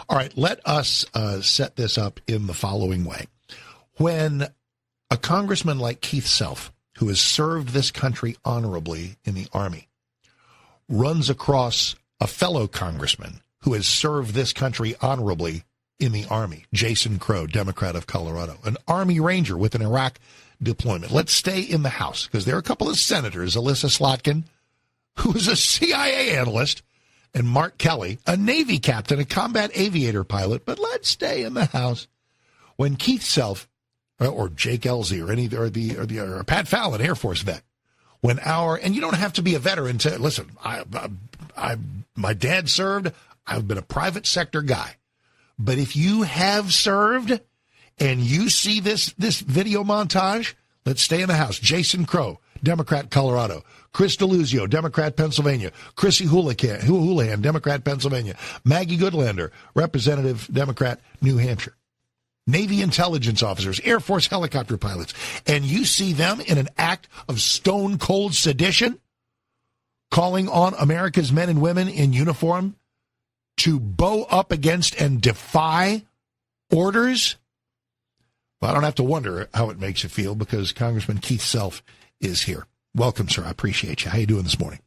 All right, let us set this up in the following way. When a congressman like Keith Self, who has served this country honorably in the Army, runs across a fellow congressman who has served this country honorably in the Army, Jason Crow, Democrat of Colorado, an Army Ranger with an Iraq deployment. Let's stay in the House because there are a couple of senators, Alyssa Slotkin, who is a CIA analyst, and Mark Kelly, a Navy captain, a combat aviator pilot. But let's stay in the House. When Keith Self or Jake Elzy or Pat Fallon, Air Force vet, and you don't have to be a veteran to listen. My dad served. I've been a private sector guy, but if you have served and you see this video montage, let's stay in the House. Jason Crow, Democrat, Colorado. Chris DeLuzio, Democrat, Pennsylvania. Chrissy Houlihan, Democrat, Pennsylvania. Maggie Goodlander, Representative, Democrat, New Hampshire. Navy intelligence officers, Air Force helicopter pilots, and you see them in an act of stone-cold sedition, calling on America's men and women in uniform to bow up against and defy orders. Well, I don't have to wonder how it makes you feel because Congressman Keith Self is here. Welcome, sir. I appreciate you. How you doing this morning?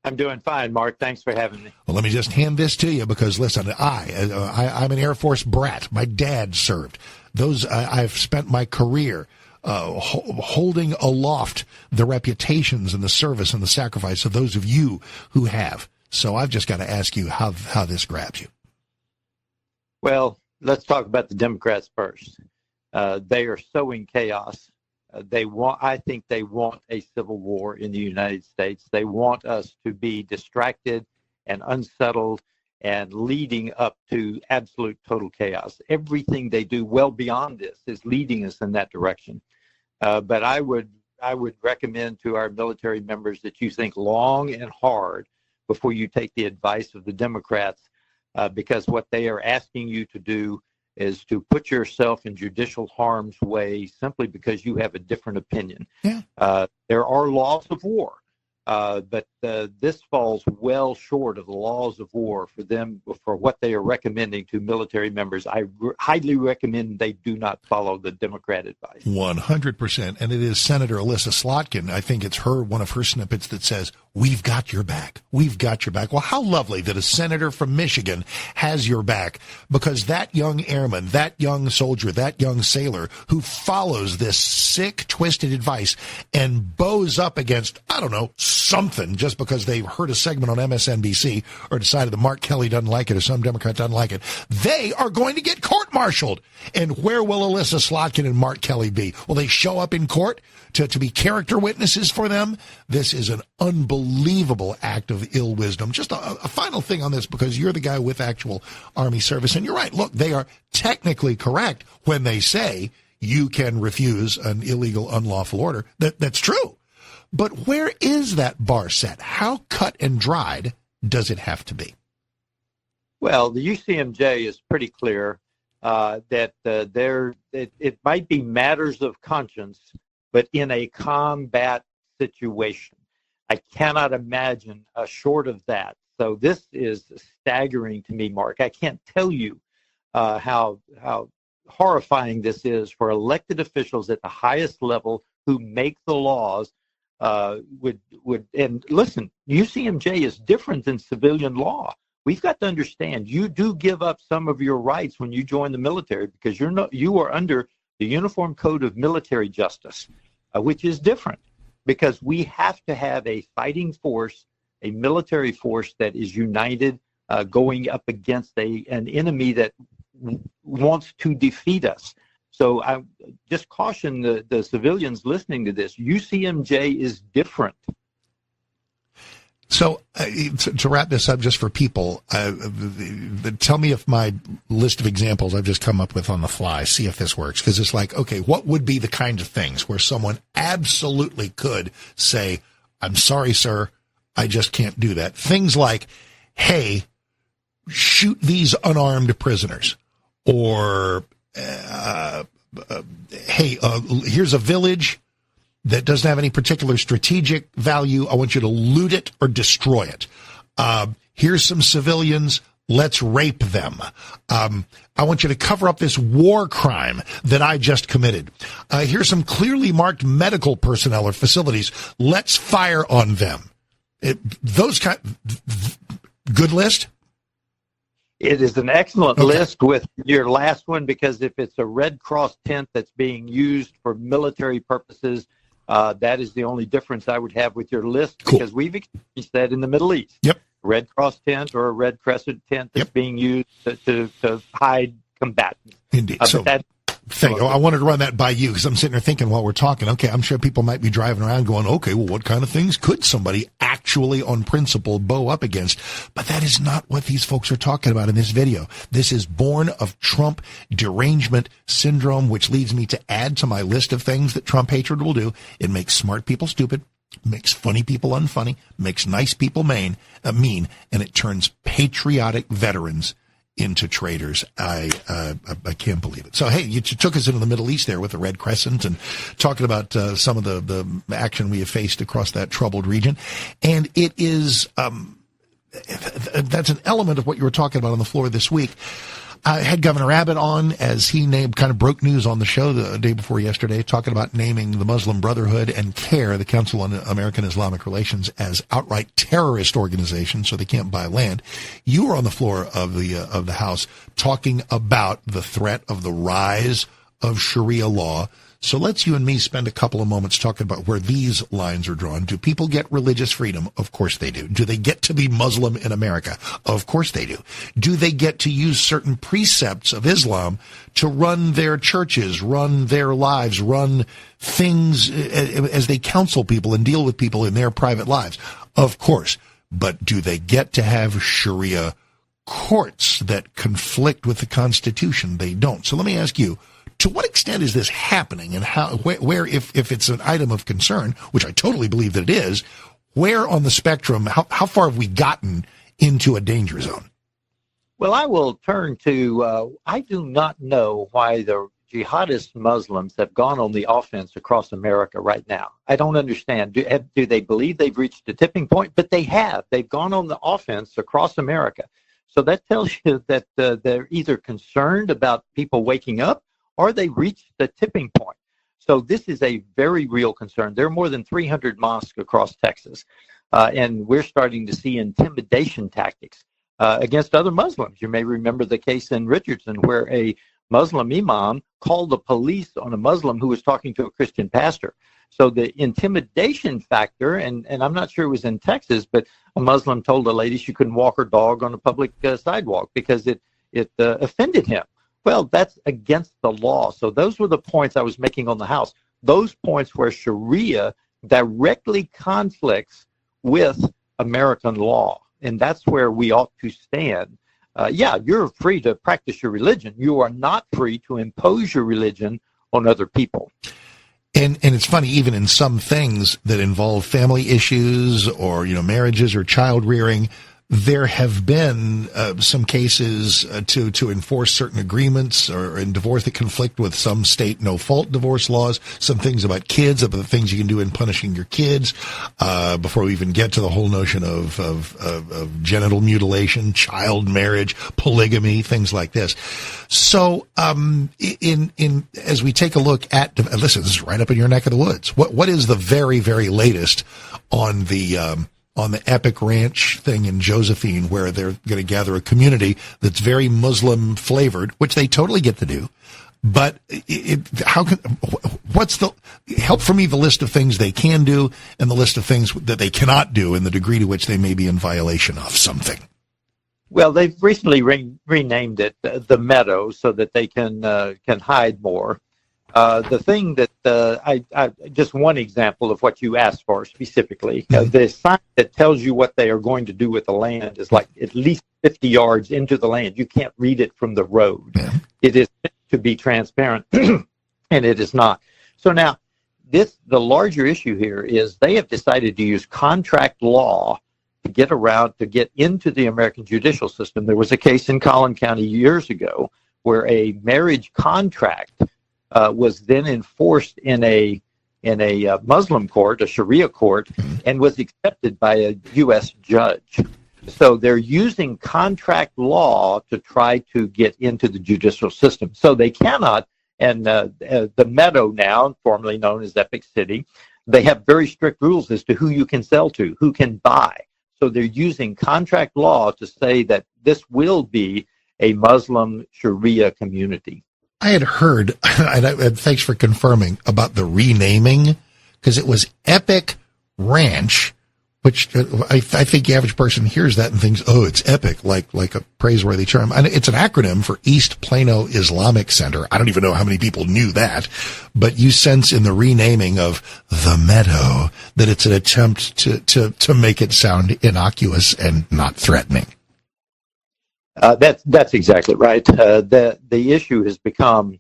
I'm doing fine, Mark. Thanks for having me. Well, let me just hand this to you because, listen, I'm an Air Force brat. My dad served. I've spent my career holding aloft the reputations and the service and the sacrifice of those of you who have. So I've just got to ask you how this grabs you. Well, let's talk about the Democrats first. They are sowing chaos. I think they want a civil war in the United States. They want us to be distracted and unsettled and leading up to absolute total chaos. Everything they do well beyond this is leading us in that direction. But I would recommend to our military members that you think long and hard before you take the advice of the Democrats, because what they are asking you to do is to put yourself in judicial harm's way simply because you have a different opinion. Yeah. There are laws of war, but this falls well short of the laws of war for what they are recommending to military members. I highly recommend they do not follow the Democrat advice. 100%. And it is Senator Alyssa Slotkin. I think it's one of her snippets that says, "We've got your back. We've got your back." Well, how lovely that a senator from Michigan has your back, because that young airman, that young soldier, that young sailor who follows this sick, twisted advice and bows up against, I don't know, something just because they've heard a segment on MSNBC or decided that Mark Kelly doesn't like it or some Democrat doesn't like it, they are going to get court-martialed. And where will Alyssa Slotkin and Mark Kelly be? Will they show up in court to be character witnesses for them? This is an unbelievable act of ill wisdom. Just a final thing on this, because you're the guy with actual Army service, and you're right. Look, they are technically correct when they say you can refuse an illegal, unlawful order. That's true. But where is that bar set? How cut and dried does it have to be? Well, the UCMJ is pretty clear that it might be matters of conscience, but in a combat situation. I cannot imagine short of that. So this is staggering to me, Mark. I can't tell you how horrifying this is for elected officials at the highest level who make the laws. And listen, UCMJ is different than civilian law. We've got to understand you do give up some of your rights when you join the military, because you are under the Uniform Code of Military Justice, which is different, because we have to have a fighting force, a military force that is united, going up against an enemy that wants to defeat us. So I just caution the civilians listening to this. UCMJ is different. So to wrap this up just for people, tell me if my list of examples I've just come up with on the fly, see if this works. Because it's like, okay, what would be the kind of things where someone absolutely could say, "I'm sorry, sir, I just can't do that." Things like, "Hey, shoot these unarmed prisoners," or "Hey, here's a village that doesn't have any particular strategic value. I want you to loot it or destroy it. Here's some civilians. let's rape them. I want you to cover up this war crime that I just committed. Here's some clearly marked medical personnel or facilities. Let's fire on them. Good list? It is an excellent list with your last one, because if it's a Red Cross tent that's being used for military purposes, that is the only difference I would have with your list, because we've experienced that in the Middle East. Yep. Red Cross tent or a Red Crescent tent that's being used to hide combatants. Indeed. I wanted to run that by you, because I'm sitting there thinking while we're talking, okay, I'm sure people might be driving around going, okay, well, what kind of things could somebody actually on principle bow up against? But that is not what these folks are talking about in this video. This is born of Trump derangement syndrome, which leads me to add to my list of things that Trump hatred will do. It makes smart people stupid, makes funny people unfunny, makes nice people mean, and it turns patriotic veterans into traitors. I can't believe it. So, hey, you took us into the Middle East there with the Red Crescent and talking about some of the action we have faced across that troubled region. And it is, that's an element of what you were talking about on the floor this week. I had Governor Abbott on as he broke news on the show the day before yesterday, talking about naming the Muslim Brotherhood and CAIR, the Council on American Islamic Relations, as outright terrorist organizations, so they can't buy land. You were on the floor of the House talking about the threat of the rise of Sharia law. So let's you and me spend a couple of moments talking about where these lines are drawn. Do people get religious freedom? Of course they do. Do they get to be Muslim in America? Of course they do. Do they get to use certain precepts of Islam to run their churches, run their lives, run things as they counsel people and deal with people in their private lives? Of course. But do they get to have Sharia courts that conflict with the Constitution? They don't. So let me ask you, to what extent is this happening, and where if it's an item of concern, which I totally believe that it is, where on the spectrum, how far have we gotten into a danger zone? Well, I will turn to, I do not know why the jihadist Muslims have gone on the offense across America right now. I don't understand. Do they believe they've reached a tipping point? But they have. They've gone on the offense across America. So that tells you that they're either concerned about people waking up, or they reached the tipping point. So this is a very real concern. There are more than 300 mosques across Texas, and we're starting to see intimidation tactics against other Muslims. You may remember the case in Richardson where a Muslim imam called the police on a Muslim who was talking to a Christian pastor. So the intimidation factor, and I'm not sure it was in Texas, but a Muslim told a lady she couldn't walk her dog on a public sidewalk because it offended him. Well, that's against the law. So those were the points I was making on the House. Those points where Sharia directly conflicts with American law. And that's where we ought to stand. You're free to practice your religion. You are not free to impose your religion on other people. And it's funny, even in some things that involve family issues or, marriages or child rearing, there have been some cases to enforce certain agreements or in divorce that conflict with some state no-fault divorce laws, some things about kids, about the things you can do in punishing your kids, before we even get to the whole notion of genital mutilation, child marriage, polygamy, things like this. So as we take a look at, listen, this is right up in your neck of the woods. What is the very, very latest on the Epic Ranch thing in Josephine, where they're going to gather a community that's very Muslim flavored, which they totally get to do. But help for me the list of things they can do and the list of things that they cannot do and the degree to which they may be in violation of something. Well, they've recently renamed it the Meadow so that they can hide more. The thing that I just one example of what you asked for specifically, the sign that tells you what they are going to do with the land is like at least 50 yards into the land. You can't read it from the road. Yeah. It is meant to be transparent, and it is not. So now, the larger issue here is they have decided to use contract law to get into the American judicial system. There was a case in Collin County years ago where a marriage contract was then enforced in a Muslim court, a Sharia court, and was accepted by a U.S. judge. So they're using contract law to try to get into the judicial system. So they cannot, and the Meadow now, formerly known as Epic City, they have very strict rules as to who you can sell to, who can buy. So they're using contract law to say that this will be a Muslim Sharia community. I had heard, and thanks for confirming, about the renaming, because it was Epic Ranch, which I think the average person hears that and thinks, oh, it's epic, like a praiseworthy term. And it's an acronym for East Plano Islamic Center. I don't even know how many people knew that, but you sense in the renaming of the Meadow that it's an attempt to make it sound innocuous and not threatening. That's exactly right. The issue has become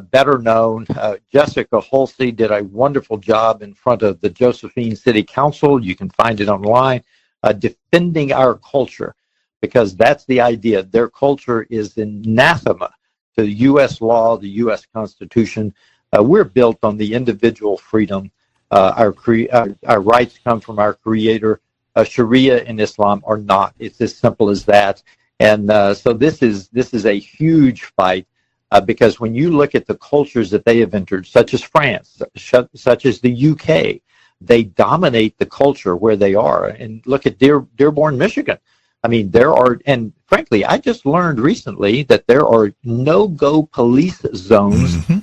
better known. Jessica Holsey did a wonderful job in front of the Josephine City Council. You can find it online, defending our culture, because that's the idea. Their culture is anathema to the U.S. law, the U.S. Constitution. We're built on the individual freedom. Our rights come from our Creator. Sharia and Islam are not. It's as simple as that. And so this is a huge fight. Because when you look at the cultures that they have entered, such as France, such as the UK, they dominate the culture where they are. And look at Dearborn, Michigan. I mean, and frankly, I just learned recently that there are no-go police zones. Mm-hmm.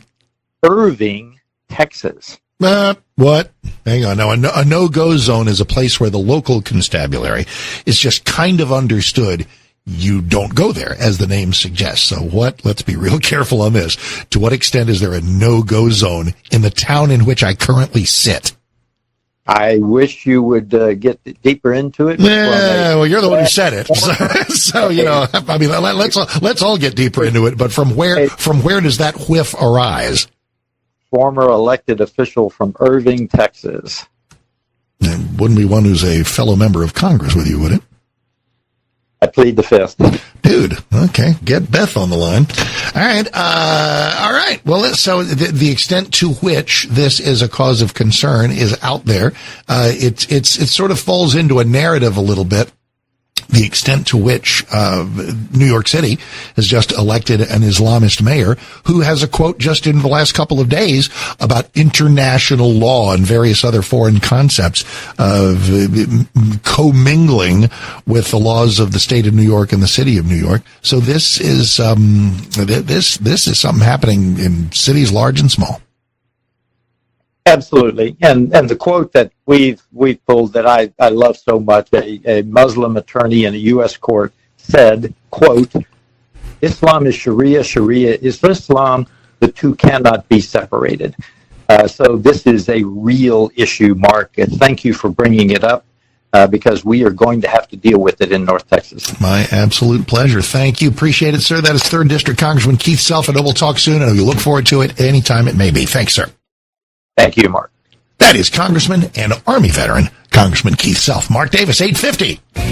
Irving, Texas. What? Hang on. Now, a no-go zone is a place where the local constabulary is just kind of understood. You don't go there, as the name suggests. So let's be real careful on this. To what extent is there a no-go zone in the town in which I currently sit? I wish you would get deeper into it. Yeah, well, you're the one who said it. So you know, I mean, let's all get deeper into it. But from where does that whiff arise? Former elected official from Irving, Texas. And wouldn't be one who's a fellow member of Congress with you, would it? I plead the fifth. Dude, okay, get Beth on the line. All right. Well, so the extent to which this is a cause of concern is out there. It sort of falls into a narrative a little bit. The extent to which New York City has just elected an Islamist mayor who has a quote just in the last couple of days about international law and various other foreign concepts of commingling with the laws of the state of New York and the city of New York. So this is this is something happening in cities large and small. Absolutely, and the quote that we've pulled that I love so much, a Muslim attorney in a U.S. court said, quote, "Islam is Sharia, Sharia is Islam. The two cannot be separated." So this is a real issue, Mark. And thank you for bringing it up because we are going to have to deal with it in North Texas. My absolute pleasure. Thank you. Appreciate it, sir. That is 3rd District Congressman Keith Self. I know we'll talk soon, and we look forward to it anytime it may be. Thanks, sir. Thank you, Mark. That is Congressman and Army veteran, Congressman Keith Self. Mark Davis, 850.